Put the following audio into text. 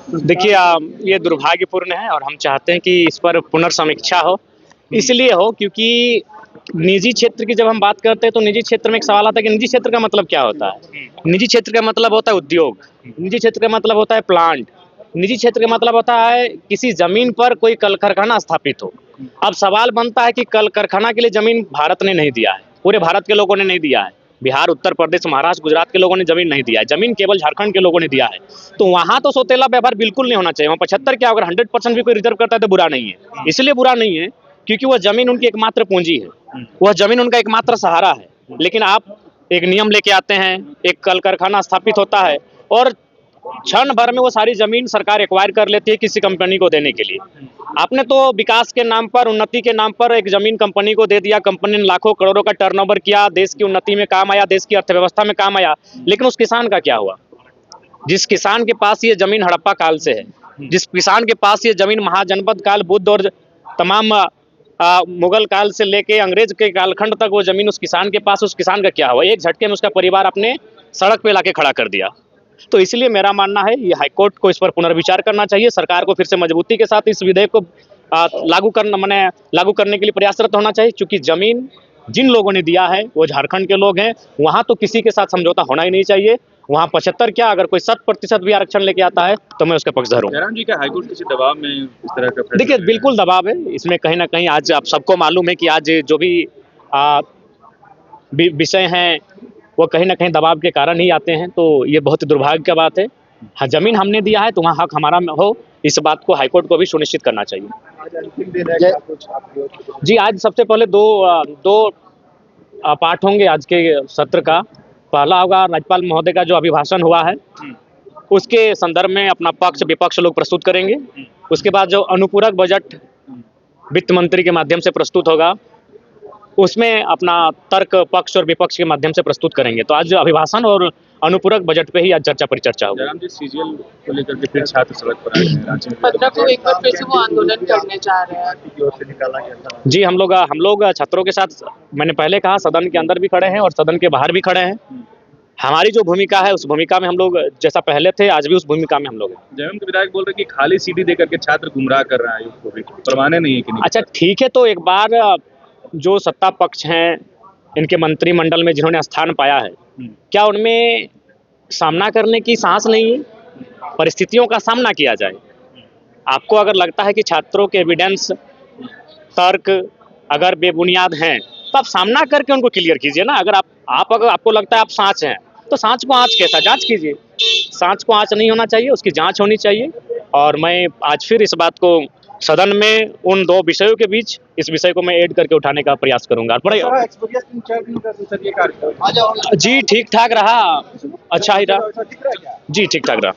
देखिए ये दुर्भाग्यपूर्ण है और हम चाहते हैं कि इस पर पुनर्समीक्षा हो। इसलिए हो क्योंकि निजी क्षेत्र की जब हम बात करते हैं तो निजी क्षेत्र में एक सवाल आता है कि निजी क्षेत्र का मतलब क्या होता है? निजी क्षेत्र का मतलब होता है उद्योग, निजी क्षेत्र का मतलब होता है प्लांट, निजी क्षेत्र का मतलब होता है किसी ज़मीन पर कोई कल कारखाना स्थापित हो। अब सवाल बनता है कि कल कारखाना के लिए ज़मीन भारत ने नहीं दिया है, पूरे भारत के लोगों ने नहीं दिया है। बिहार, उत्तर प्रदेश, महाराष्ट्र, गुजरात के लोगों ने ज़मीन नहीं दिया है, ज़मीन केवल झारखंड के लोगों ने दिया है। तो वहाँ तो सौतेला व्यापार बिल्कुल नहीं होना चाहिए। वहाँ 75 क्या, अगर 100% भी कोई रिजर्व करता है तो बुरा नहीं है। इसलिए बुरा नहीं है क्योंकि वह ज़मीन उनकी एकमात्र पूंजी है, वह ज़मीन उनका एकमात्र सहारा है। लेकिन आप एक नियम लेके आते हैं, एक कल कारखाना स्थापित होता है और क्षण भर में वो सारी ज़मीन सरकार एक्वायर कर लेती है किसी कंपनी को देने के लिए। आपने तो विकास के नाम पर, उन्नति के नाम पर एक ज़मीन कंपनी को दे दिया, कंपनी ने लाखों करोड़ों का टर्नओवर किया, देश की उन्नति में काम आया, देश की अर्थव्यवस्था में काम आया, लेकिन उस किसान का क्या हुआ? जिस किसान के पास ये ज़मीन हड़प्पा काल से है, जिस किसान के पास ये ज़मीन महाजनपद काल, बुद्ध और तमाम मुगल काल से लेके अंग्रेज के कालखंड तक वो ज़मीन उस किसान के पास, उस किसान का क्या हुआ? एक झटके में उसका परिवार अपने सड़क पे लाके खड़ा कर दिया। तो इसलिए मेरा मानना है ये हाईकोर्ट को इस पर पुनर्विचार करना चाहिए, सरकार को फिर से मजबूती के साथ इस विधेयक को लागू करने के लिए प्रयासरत होना चाहिए, क्योंकि ज़मीन जिन लोगों ने दिया है वो झारखंड के लोग हैं। वहाँ तो किसी के साथ समझौता होना ही नहीं चाहिए। वहाँ 75 क्या, अगर कोई 100% भी आरक्षण लेके आता है तो मैं उसका पक्षधर हूँ। जयराम जी, क्या हाईकोर्ट किसी दबाव में इस तरह का फैसला? देखिए बिल्कुल दबाव है इसमें, कहीं ना कहीं आज आप सबको मालूम है कि आज जो भी विषय हैं वो कहीं ना कहीं दबाव के कारण ही आते हैं। तो ये बहुत ही दुर्भाग्य की बात है। हाँ, जमीन हमने दिया है तो वहाँ हक हमारा हो, इस बात को हाईकोर्ट को भी सुनिश्चित करना चाहिए। जी, आज सबसे पहले दो पार्ट होंगे आज के सत्र का। पहला होगा राज्यपाल महोदय का जो अभिभाषण हुआ है उसके संदर्भ में अपना पक्ष विपक्ष लोग प्रस्तुत करेंगे। उसके बाद जो अनुपूरक बजट वित्त मंत्री के माध्यम से प्रस्तुत होगा उसमें अपना तर्क पक्ष और विपक्ष के माध्यम से प्रस्तुत करेंगे। तो आज अभिभाषण और अनुपूरक बजट पे ही आज चर्चा परिचर्चा होगी। जयराम जी, सीजीएल को लेकर के फिर छात्र सड़क पर आए हैं रांची में। 15 को एक बार फिर से वो आंदोलन करने जा रहे हैं। जी, हम लोग छात्रों के साथ, मैंने पहले कहा, सदन के अंदर भी खड़े हैं और सदन के बाहर भी खड़े हैं। हमारी जो भूमिका है उस भूमिका में हम लोग जैसा पहले थे आज भी उस भूमिका में हम लोग हैं। जयराम के विधायक बोल रहे कि खाली सीडी देकर के छात्र गुमराह कर रहा है, उसको भी परवाने नहीं है कि नहीं? अच्छा ठीक है, तो एक बार जो सत्ता पक्ष हैं, इनके मंत्रिमंडल में जिन्होंने स्थान पाया है, क्या उनमें सामना करने की साहस नहीं है? परिस्थितियों का सामना किया जाए। आपको अगर लगता है कि छात्रों के एविडेंस, तर्क अगर बेबुनियाद हैं तो आप सामना करके उनको क्लियर कीजिए ना। अगर अगर आपको लगता है आप सांच हैं तो सांच को आँच कैसा जांच कीजिए। सांच को आँच नहीं होना चाहिए, उसकी जांच होनी चाहिए। और मैं आज फिर इस बात को सदन में उन दो विषयों के बीच इस विषय को मैं ऐड करके उठाने का प्रयास करूंगा। जी ठीक ठाक रहा, अच्छा ही रहा। जी ठीक ठाक रहा।